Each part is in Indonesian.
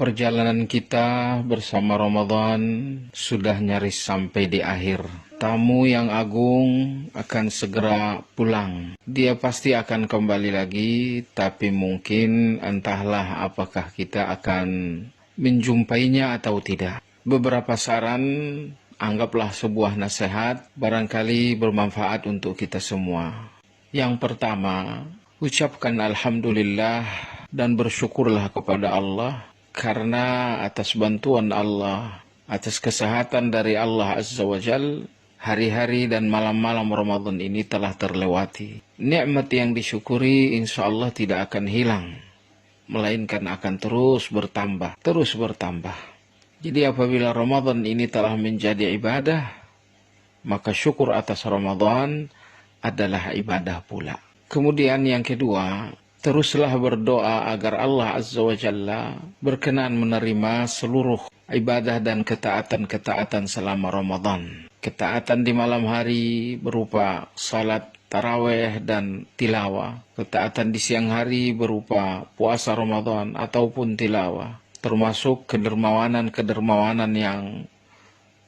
Perjalanan kita bersama Ramadan sudah nyaris sampai di akhir. Tamu yang agung akan segera pulang. Dia pasti akan kembali lagi, tapi mungkin entahlah apakah kita akan menjumpainya atau tidak. Beberapa saran, anggaplah sebuah nasihat, barangkali bermanfaat untuk kita semua. Yang pertama, ucapkan alhamdulillah dan bersyukurlah kepada Allah, karena atas bantuan Allah, atas kesehatan dari Allah Azza wa Jal, hari-hari dan malam-malam Ramadan ini telah terlewati. Nikmat yang disyukuri insya Allah tidak akan hilang, melainkan akan terus bertambah, terus bertambah. Jadi apabila Ramadan ini telah menjadi ibadah, maka syukur atas Ramadan adalah ibadah pula. Kemudian yang kedua, teruslah berdoa agar Allah Azza wa Jalla berkenan menerima seluruh ibadah dan ketaatan-ketaatan selama Ramadan. Ketaatan di malam hari berupa salat tarawih dan tilawah. Ketaatan di siang hari berupa puasa Ramadan ataupun tilawah. Termasuk kedermawanan-kedermawanan yang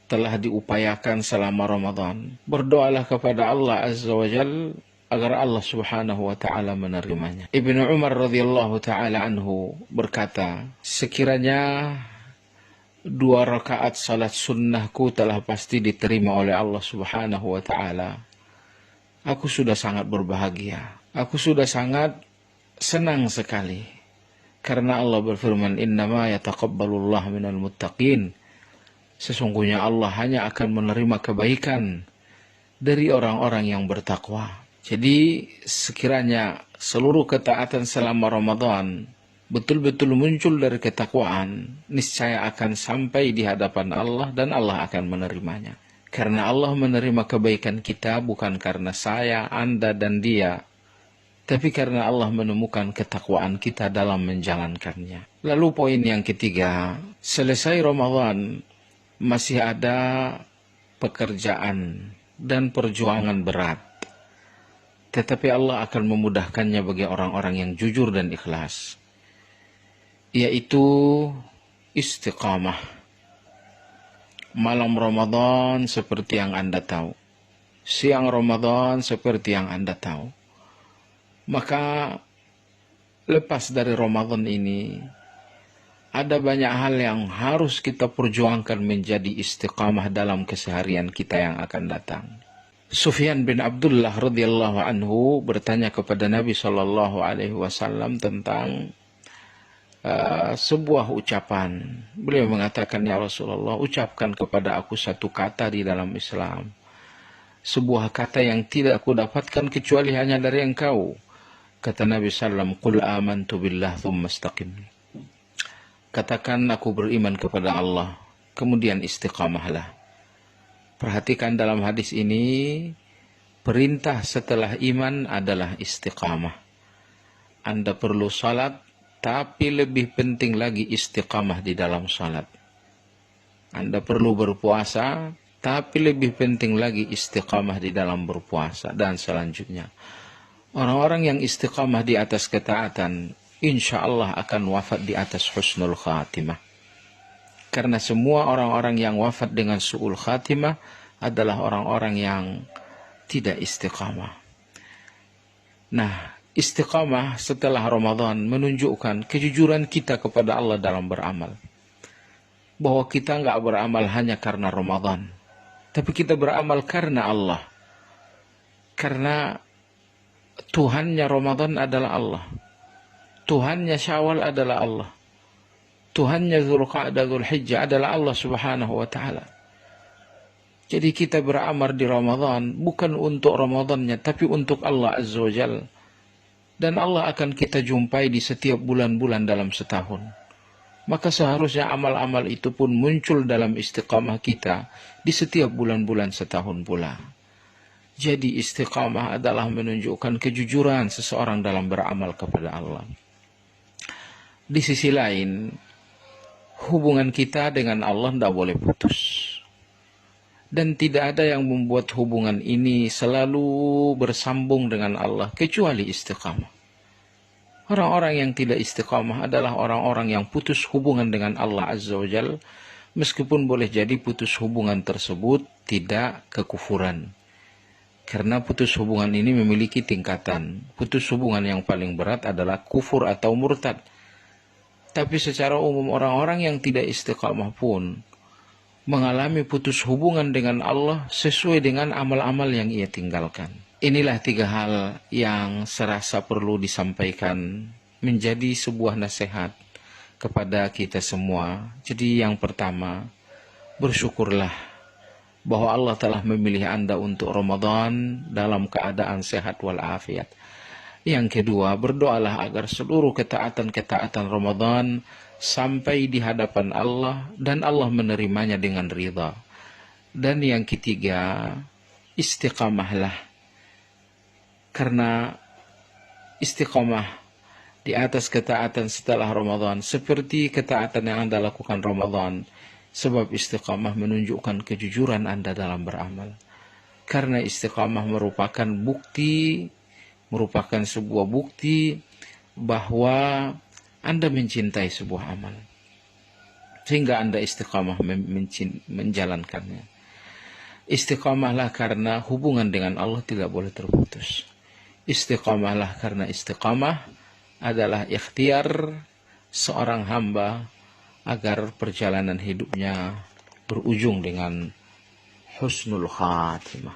telah diupayakan selama Ramadan. Berdoalah kepada Allah Azza wa Jalla agar Allah Subhanahu wa ta'ala menerimanya. Ibnu Umar radhiyallahu ta'ala anhu berkata, sekiranya 2 rakaat salat sunnahku telah pasti diterima oleh Allah Subhanahu wa ta'ala, aku sudah sangat berbahagia. Aku sudah sangat senang sekali. Karena Allah berfirman, innama yataqabbalullahu minal muttaqin. Sesungguhnya Allah hanya akan menerima kebaikan dari orang-orang yang bertakwa. Jadi sekiranya seluruh ketaatan selama Ramadan betul-betul muncul dari ketakwaan, niscaya akan sampai di hadapan Allah dan Allah akan menerimanya. Karena Allah menerima kebaikan kita bukan karena saya, Anda, dan dia, tapi karena Allah menemukan ketakwaan kita dalam menjalankannya. Lalu poin yang ketiga, selesai Ramadan masih ada pekerjaan dan perjuangan berat. Tetapi Allah akan memudahkannya bagi orang-orang yang jujur dan ikhlas, yaitu istiqamah. Malam Ramadan seperti yang Anda tahu, siang Ramadan seperti yang Anda tahu. Maka lepas dari Ramadan ini, ada banyak hal yang harus kita perjuangkan menjadi istiqamah dalam keseharian kita yang akan datang. Sufyan bin Abdullah radhiyallahu anhu bertanya kepada Nabi sallallahu alaihi wasallam tentang sebuah ucapan. Beliau mengatakan, ya Rasulullah, ucapkan kepada aku satu kata di dalam Islam. Sebuah kata yang tidak aku dapatkan kecuali hanya dari engkau. Kata Nabi sallam, qul amantu billah thumma istaqim. Katakan aku beriman kepada Allah, kemudian istiqamahlah. Perhatikan dalam hadis ini, perintah setelah iman adalah istiqamah. Anda perlu salat, tapi lebih penting lagi istiqamah di dalam salat. Anda perlu berpuasa, tapi lebih penting lagi istiqamah di dalam berpuasa, dan selanjutnya. Orang-orang yang istiqamah di atas ketaatan, insya Allah akan wafat di atas husnul khatimah. Karena semua orang-orang yang wafat dengan su'ul khatimah adalah orang-orang yang tidak istiqamah. Nah, istiqamah setelah Ramadan menunjukkan kejujuran kita kepada Allah dalam beramal. Bahwa kita nggak beramal hanya karena Ramadan, tapi kita beramal karena Allah. Karena Tuhannya Ramadan adalah Allah. Tuhannya Syawal adalah Allah. Tuhannya Dzulqa'dah, Dzulhijjah adalah Allah Subhanahu wa ta'ala. Jadi kita beramal di Ramadan bukan untuk Ramadannya, tapi untuk Allah Azza wa Jalla. Dan Allah akan kita jumpai di setiap bulan-bulan dalam setahun. Maka seharusnya amal-amal itu pun muncul dalam istiqamah kita di setiap bulan-bulan setahun pula. Jadi istiqamah adalah menunjukkan kejujuran seseorang dalam beramal kepada Allah. Di sisi lain, hubungan kita dengan Allah tidak boleh putus. Dan tidak ada yang membuat hubungan ini selalu bersambung dengan Allah kecuali istiqamah. Orang-orang yang tidak istiqamah adalah orang-orang yang putus hubungan dengan Allah Azza wa Jal, meskipun boleh jadi putus hubungan tersebut tidak kekufuran. Karena putus hubungan ini memiliki tingkatan. Putus hubungan yang paling berat adalah kufur atau murtad. Tapi secara umum orang-orang yang tidak istiqamah pun mengalami putus hubungan dengan Allah sesuai dengan amal-amal yang ia tinggalkan. Inilah 3 hal yang serasa perlu disampaikan menjadi sebuah nasihat kepada kita semua. Jadi yang pertama, bersyukurlah bahwa Allah telah memilih Anda untuk Ramadan dalam keadaan sehat walafiat. Yang kedua, berdoalah agar seluruh ketaatan-ketaatan Ramadan sampai di hadapan Allah dan Allah menerimanya dengan ridha. Dan yang ketiga, istiqamahlah. Karena istiqamah di atas ketaatan setelah Ramadan seperti ketaatan yang Anda lakukan Ramadan. Sebab istiqamah menunjukkan kejujuran Anda dalam beramal. Karena istiqamah merupakan sebuah bukti bahwa Anda mencintai sebuah amal. Sehingga Anda istiqamah menjalankannya. Istiqamahlah karena hubungan dengan Allah tidak boleh terputus. Istiqamahlah karena istiqamah adalah ikhtiar seorang hamba agar perjalanan hidupnya berujung dengan husnul khatimah.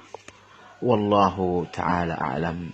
Wallahu ta'ala a'lam.